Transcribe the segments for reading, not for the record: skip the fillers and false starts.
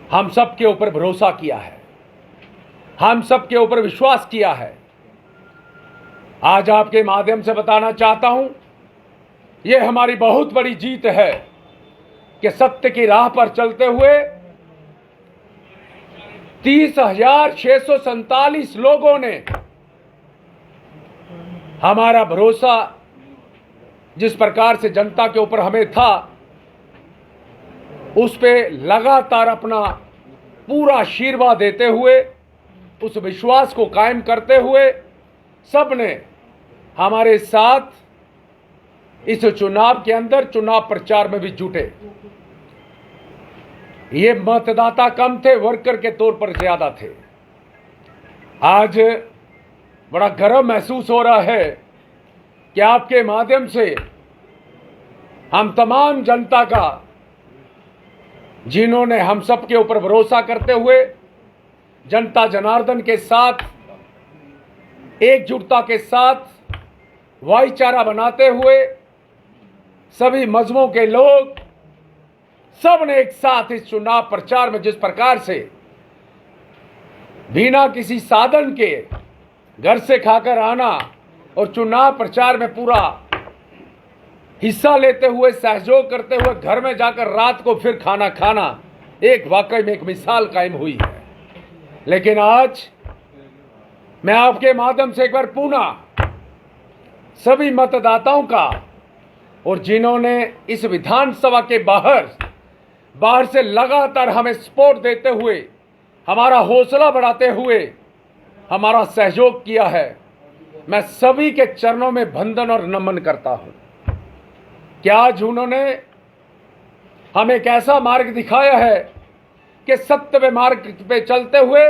हम सब के ऊपर भरोसा किया है, हम सब के ऊपर विश्वास किया है। आज आपके माध्यम से बताना चाहता हूं, यह हमारी बहुत बड़ी जीत है कि सत्य की राह पर चलते हुए 30,647 लोगों ने हमारा भरोसा जिस प्रकार से जनता के ऊपर हमें था, उस पे लगातार अपना पूरा आशीर्वाद देते हुए, उस विश्वास को कायम करते हुए सब ने हमारे साथ इस चुनाव के अंदर चुनाव प्रचार में भी जुटे। ये मतदाता कम थे, वर्कर के तौर पर ज्यादा थे। आज बड़ा गर्व महसूस हो रहा है कि आपके माध्यम से हम तमाम जनता का, जिन्होंने हम सब के ऊपर भरोसा करते हुए जनता जनार्दन के साथ, एकजुटता के साथ, भाईचारा बनाते हुए सभी मजहबों के लोग सब ने एक साथ इस चुनाव प्रचार में जिस प्रकार से बिना किसी साधन के घर से खाकर आना और चुनाव प्रचार में पूरा हिस्सा लेते हुए, सहयोग करते हुए घर में जाकर रात को फिर खाना खाना, एक वाकई में एक मिसाल कायम हुई है। लेकिन आज मैं आपके माध्यम से एक बार पुनः सभी मतदाताओं का, और जिन्होंने इस विधानसभा के बाहर से लगातार हमें सपोर्ट देते हुए, हमारा हौसला बढ़ाते हुए हमारा सहयोग किया है, मैं सभी के चरणों में वंदन और नमन करता हूं। कि आज उन्होंने हमें एक ऐसा मार्ग दिखाया है कि सत्य मार्ग पे चलते हुए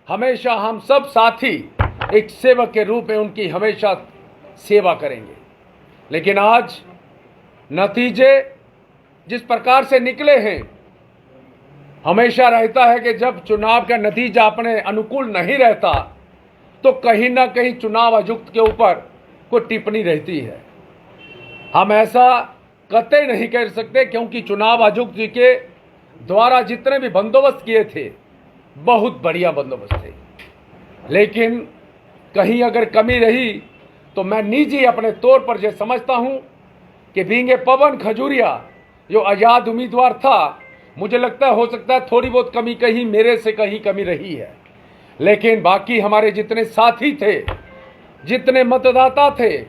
हमेशा हम सब साथी एक सेवक के रूप में उनकी हमेशा सेवा करेंगे। लेकिन आज नतीजे जिस प्रकार से निकले हैं, हमेशा रहता है कि जब चुनाव का नतीजा अपने अनुकूल नहीं रहता तो कहीं ना कहीं चुनाव आयुक्त के ऊपर कोई टिप्पणी रहती है। हम ऐसा कतई नहीं कर सकते, क्योंकि चुनाव आयुक्त जी के द्वारा जितने भी बंदोबस्त किए थे, बहुत बढ़िया बंदोबस्त थे। लेकिन कहीं अगर कमी रही तो मैं निजी अपने तौर पर यह समझता हूं कि बींगे पवन खजूरिया जो आजाद उम्मीदवार था, मुझे लगता है हो सकता है थोड़ी बहुत कमी कहीं मेरे से कहीं कमी रही है। लेकिन बाकी हमारे जितने साथी थे, जितने मतदाता थे,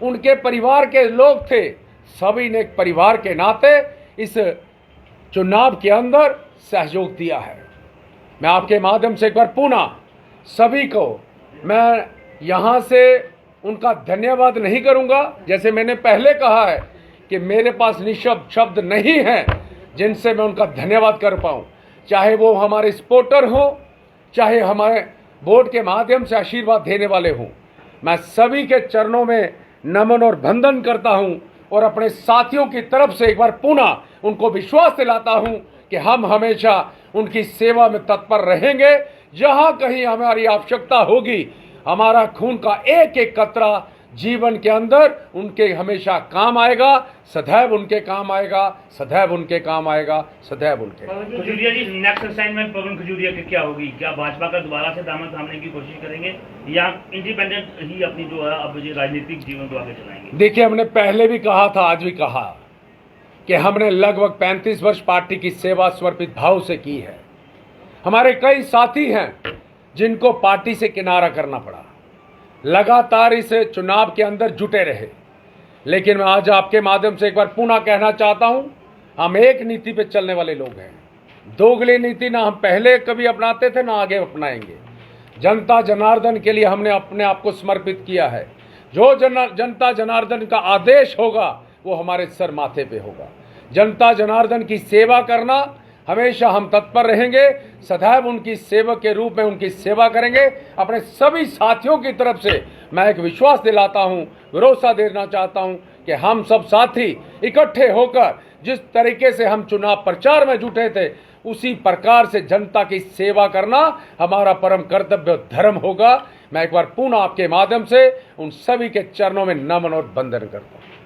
उनके परिवार के लोग थे, सभी ने एक परिवार के नाते इस चुनाव के अंदर सहयोग दिया है। मैं आपके माध्यम से एक बार पुनः सभी को मैं यहाँ से उनका धन्यवाद नहीं करूँगा, जैसे मैंने पहले कहा है कि मेरे पास निशब्द शब्द नहीं हैं जिनसे मैं उनका धन्यवाद कर पाऊँ। चाहे वो हमारे सपोर्टर हों, चाहे हमारे वोट के माध्यम से आशीर्वाद देने वाले हों, मैं सभी के चरणों में नमन और वंदन करता हूं और अपने साथियों की तरफ से एक बार पुनः उनको विश्वास दिलाता हूं कि हम हमेशा उनकी सेवा में तत्पर रहेंगे। जहां कहीं हमारी आवश्यकता होगी, हमारा खून का एक एक कतरा जीवन के अंदर उनके हमेशा काम आएगा, सदैव उनके काम आएगा, सदैव उनके काम आएगा, सदैव उनके। खजूरिया जी, नेक्स्ट असाइनमेंट पवन खजूरिया की क्या होगी? क्या भाजपा का दोबारा से दामन थामने की कोशिश करेंगे या इंडिपेंडेंट ही अपनी जो है अब राजनीतिक जीवन को आगे चलाएंगे? देखिए, हमने पहले भी कहा था, आज भी कहा कि हमने लगभग 35 वर्ष पार्टी की सेवा समर्पित भाव से की है। हमारे कई साथी हैं जिनको पार्टी से किनारा करना पड़ा, लगातार इस चुनाव के अंदर जुटे रहे। लेकिन मैं आज आपके माध्यम से एक बार पुनः कहना चाहता हूं, हम एक नीति पे चलने वाले लोग हैं। दोगली नीति ना हम पहले कभी अपनाते थे, ना आगे अपनाएंगे। जनता जनार्दन के लिए हमने अपने आप को समर्पित किया है। जो जनता जनार्दन का आदेश होगा वो हमारे सर माथे पे होगा। जनता जनार्दन की सेवा करना हमेशा हम तत्पर रहेंगे, सदैव उनकी सेवक के रूप में उनकी सेवा करेंगे। अपने सभी साथियों की तरफ से मैं एक विश्वास दिलाता हूं, भरोसा देना चाहता हूं कि हम सब साथी इकट्ठे होकर जिस तरीके से हम चुनाव प्रचार में जुटे थे, उसी प्रकार से जनता की सेवा करना हमारा परम कर्तव्य धर्म होगा। मैं एक बार पुनः आपके माध्यम से उन सभी के चरणों में नमन और वंदन करता हूं।